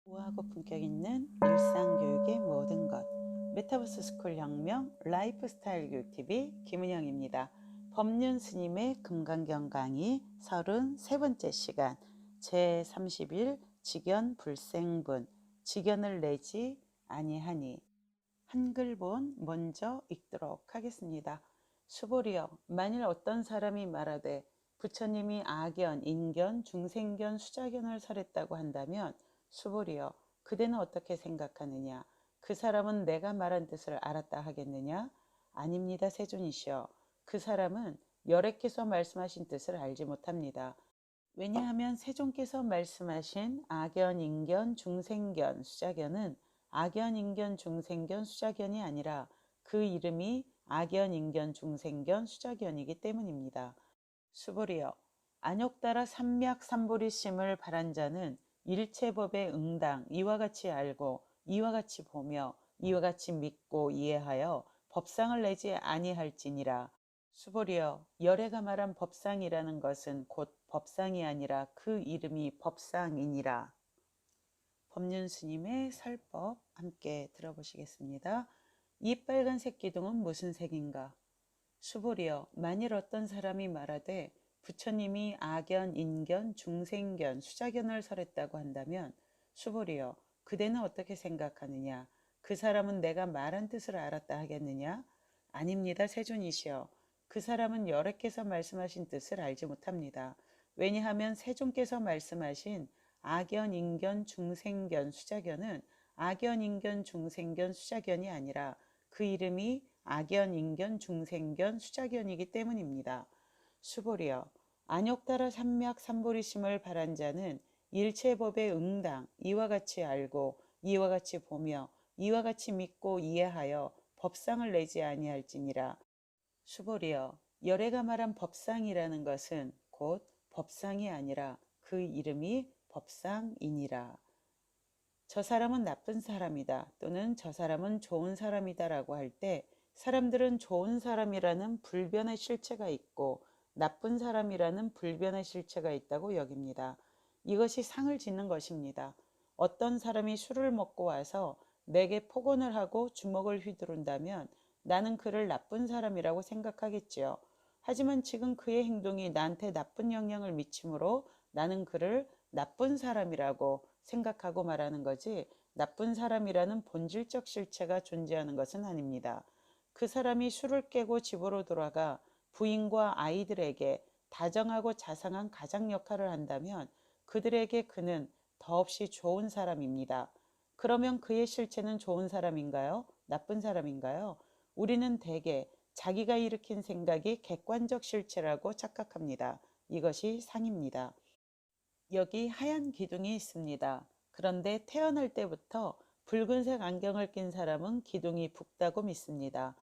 우아하고 품격 있는 일상교육의 모든 것 메타버스 스쿨 혁명 라이프스타일 교육TV 김은영입니다. 법륜 스님의 금강경 강의 33번째 시간 제30일 직연 불생분 직연을 내지 아니하니 한글본 먼저 읽도록 하겠습니다. 수보리여, 만일 어떤 사람이 말하되 부처님이 아견, 인견, 중생견, 수자견을 설했다고 한다면 수보리여, 그대는 어떻게 생각하느냐? 그 사람은 내가 말한 뜻을 알았다 하겠느냐? 아닙니다, 세존이시여. 그 사람은 열애께서 말씀하신 뜻을 알지 못합니다. 왜냐하면 세존께서 말씀하신 아견, 인견, 중생견, 수자견은 아견, 인견, 중생견, 수자견이 아니라 그 이름이 아견, 인견, 중생견, 수자견이기 때문입니다. 수보리여, 안욕따라 삼맥삼보리심을 바란 자는 일체법의 응당 이와 같이 알고 이와 같이 보며 이와 같이 믿고 이해하여 법상을 내지 아니할지니라. 수보리여, 열애가 말한 법상이라는 것은 곧 법상이 아니라 그 이름이 법상이니라. 법륜 스님의 설법 함께 들어보시겠습니다. 이 빨간색 기둥은 무슨 색인가? 수보리여, 만일 어떤 사람이 말하되 부처님이 아견, 인견, 중생견, 수자견을 설했다고 한다면 수보리여, 그대는 어떻게 생각하느냐? 그 사람은 내가 말한 뜻을 알았다 하겠느냐? 아닙니다, 세존이시여. 그 사람은 열애께서 말씀하신 뜻을 알지 못합니다. 왜냐하면 세존께서 말씀하신 아견, 인견, 중생견, 수자견은 아견, 인견, 중생견, 수자견이 아니라 그 이름이 아견, 인견, 중생견, 수자견이기 때문입니다. 수보리여, 안욕따라 삼맥삼보리심을 바란 자는 일체법의 응당 이와 같이 알고 이와 같이 보며 이와 같이 믿고 이해하여 법상을 내지 아니할지니라. 수보리여, 열애가 말한 법상이라는 것은 곧 법상이 아니라 그 이름이 법상이니라. 저 사람은 나쁜 사람이다 또는 저 사람은 좋은 사람이다 라고 할 때 사람들은 좋은 사람이라는 불변의 실체가 있고 나쁜 사람이라는 불변의 실체가 있다고 여깁니다. 이것이 상을 짓는 것입니다. 어떤 사람이 술을 먹고 와서 내게 폭언을 하고 주먹을 휘두른다면 나는 그를 나쁜 사람이라고 생각하겠지요. 하지만 지금 그의 행동이 나한테 나쁜 영향을 미치므로 나는 그를 나쁜 사람이라고 생각하고 말하는 거지 나쁜 사람이라는 본질적 실체가 존재하는 것은 아닙니다. 그 사람이 술을 깨고 집으로 돌아가 부인과 아이들에게 다정하고 자상한 가장 역할을 한다면 그들에게 그는 더없이 좋은 사람입니다. 그러면 그의 실체는 좋은 사람인가요? 나쁜 사람인가요? 우리는 대개 자기가 일으킨 생각이 객관적 실체라고 착각합니다. 이것이 상입니다. 여기 하얀 기둥이 있습니다. 그런데 태어날 때부터 붉은색 안경을 낀 사람은 기둥이 붉다고 믿습니다.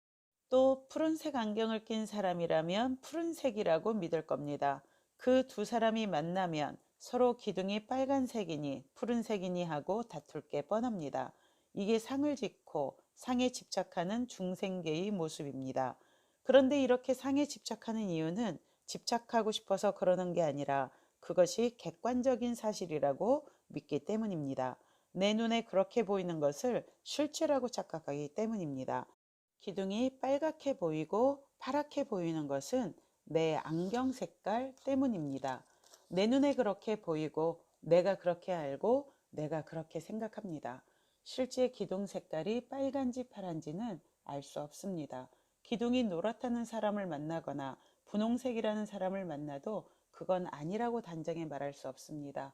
또 푸른색 안경을 낀 사람이라면 푸른색이라고 믿을 겁니다. 그 두 사람이 만나면 서로 기둥이 빨간색이니 푸른색이니 하고 다툴 게 뻔합니다. 이게 상을 짓고 상에 집착하는 중생계의 모습입니다. 그런데 이렇게 상에 집착하는 이유는 집착하고 싶어서 그러는 게 아니라 그것이 객관적인 사실이라고 믿기 때문입니다. 내 눈에 그렇게 보이는 것을 실체라고 착각하기 때문입니다. 기둥이 빨갛게 보이고 파랗게 보이는 것은 내 안경 색깔 때문입니다. 내 눈에 그렇게 보이고 내가 그렇게 알고 내가 그렇게 생각합니다. 실제 기둥 색깔이 빨간지 파란지는 알 수 없습니다. 기둥이 노랗다는 사람을 만나거나 분홍색이라는 사람을 만나도 그건 아니라고 단정해 말할 수 없습니다.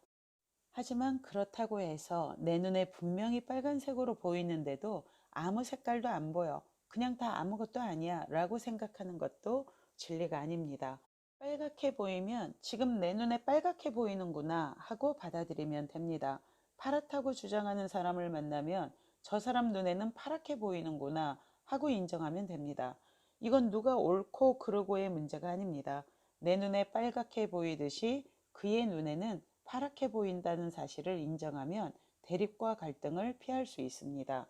하지만 그렇다고 해서 내 눈에 분명히 빨간색으로 보이는데도 아무 색깔도 안 보여. 그냥 다 아무것도 아니야 라고 생각하는 것도 진리가 아닙니다. 빨갛게 보이면 지금 내 눈에 빨갛게 보이는구나 하고 받아들이면 됩니다. 파랗다고 주장하는 사람을 만나면 저 사람 눈에는 파랗게 보이는구나 하고 인정하면 됩니다. 이건 누가 옳고 그르고의 문제가 아닙니다. 내 눈에 빨갛게 보이듯이 그의 눈에는 파랗게 보인다는 사실을 인정하면 대립과 갈등을 피할 수 있습니다.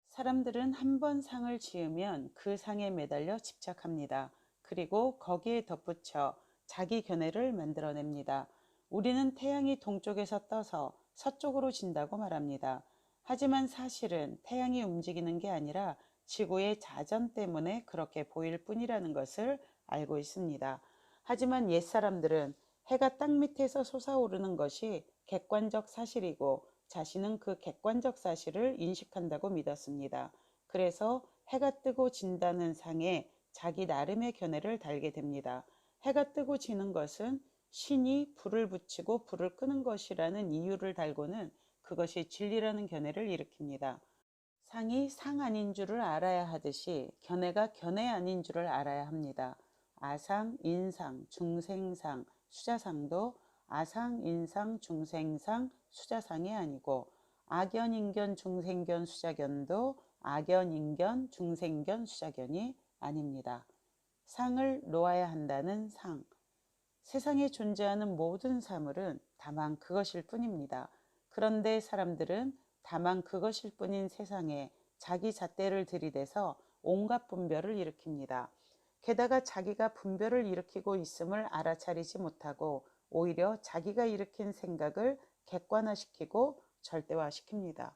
사람들은 한 번 상을 지으면 그 상에 매달려 집착합니다. 그리고 거기에 덧붙여 자기 견해를 만들어냅니다. 우리는 태양이 동쪽에서 떠서 서쪽으로 진다고 말합니다. 하지만 사실은 태양이 움직이는 게 아니라 지구의 자전 때문에 그렇게 보일 뿐이라는 것을 알고 있습니다. 하지만 옛사람들은 해가 땅 밑에서 솟아오르는 것이 객관적 사실이고 자신은 그 객관적 사실을 인식한다고 믿었습니다. 그래서 해가 뜨고 진다는 상에 자기 나름의 견해를 달게 됩니다. 해가 뜨고 지는 것은 신이 불을 붙이고 불을 끄는 것이라는 이유를 달고는 그것이 진리라는 견해를 일으킵니다. 상이 상 아닌 줄을 알아야 하듯이 견해가 견해 아닌 줄을 알아야 합니다. 아상, 인상, 중생상, 수자상도 아상, 인상, 중생상, 수자상이 아니고 악연, 인견, 중생견, 수자견도 악연, 인견, 중생견, 수자견이 아닙니다. 상을 놓아야 한다는 상. 세상에 존재하는 모든 사물은 다만 그것일 뿐입니다. 그런데 사람들은 다만 그것일 뿐인 세상에 자기 잣대를 들이대서 온갖 분별을 일으킵니다. 게다가 자기가 분별을 일으키고 있음을 알아차리지 못하고 오히려 자기가 일으킨 생각을 객관화시키고 절대화시킵니다.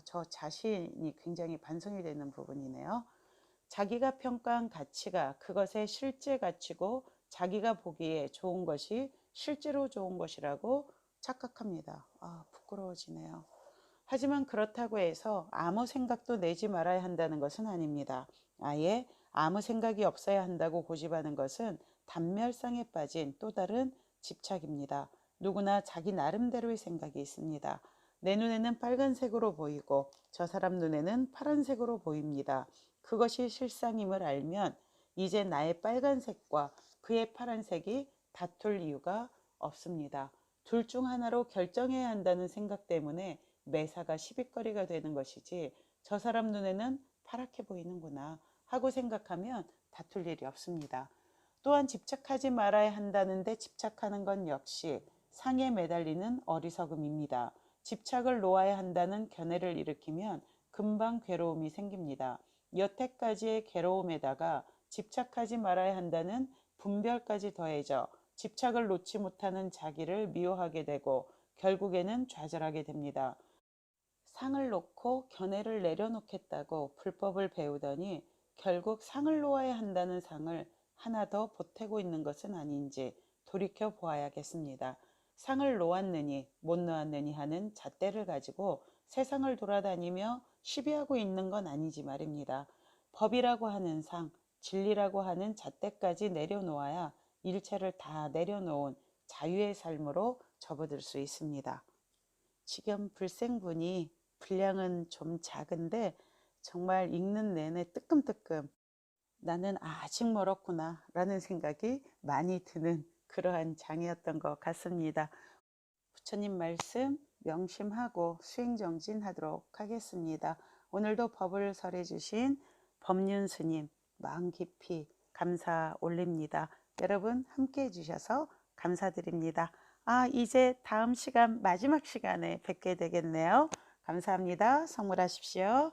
저 자신이 굉장히 반성이 되는 부분이네요. 자기가 평가한 가치가 그것의 실제 가치고 자기가 보기에 좋은 것이 실제로 좋은 것이라고 착각합니다. 부끄러워지네요. 하지만 그렇다고 해서 아무 생각도 내지 말아야 한다는 것은 아닙니다. 아예 아무 생각이 없어야 한다고 고집하는 것은 단멸상에 빠진 또 다른 집착입니다. 누구나 자기 나름대로의 생각이 있습니다. 내 눈에는 빨간색으로 보이고 저 사람 눈에는 파란색으로 보입니다. 그것이 실상임을 알면 이제 나의 빨간색과 그의 파란색이 다툴 이유가 없습니다. 둘 중 하나로 결정해야 한다는 생각 때문에 매사가 시비거리가 되는 것이지 저 사람 눈에는 파랗게 보이는구나 하고 생각하면 다툴 일이 없습니다. 또한 집착하지 말아야 한다는데 집착하는 건 역시 상에 매달리는 어리석음입니다. 집착을 놓아야 한다는 견해를 일으키면 금방 괴로움이 생깁니다. 여태까지의 괴로움에다가 집착하지 말아야 한다는 분별까지 더해져 집착을 놓지 못하는 자기를 미워하게 되고 결국에는 좌절하게 됩니다. 상을 놓고 견해를 내려놓겠다고 불법을 배우더니 결국 상을 놓아야 한다는 상을 하나 더 보태고 있는 것은 아닌지 돌이켜 보아야겠습니다. 상을 놓았느니 못 놓았느니 하는 잣대를 가지고 세상을 돌아다니며 시비하고 있는 건 아니지 말입니다. 법이라고 하는 상, 진리라고 하는 잣대까지 내려놓아야 일체를 다 내려놓은 자유의 삶으로 접어들 수 있습니다. 지금 불생분이 분량은 좀 작은데 정말 읽는 내내 뜨끔뜨끔 나는 아직 멀었구나 라는 생각이 많이 드는 그러한 장이었던 것 같습니다. 부처님 말씀 명심하고 수행정진하도록 하겠습니다. 오늘도 법을 설해 주신 법륜 스님 마음 깊이 감사 올립니다. 여러분 함께 해주셔서 감사드립니다. 이제 다음 시간 마지막 시간에 뵙게 되겠네요. 감사합니다. 성불하십시오.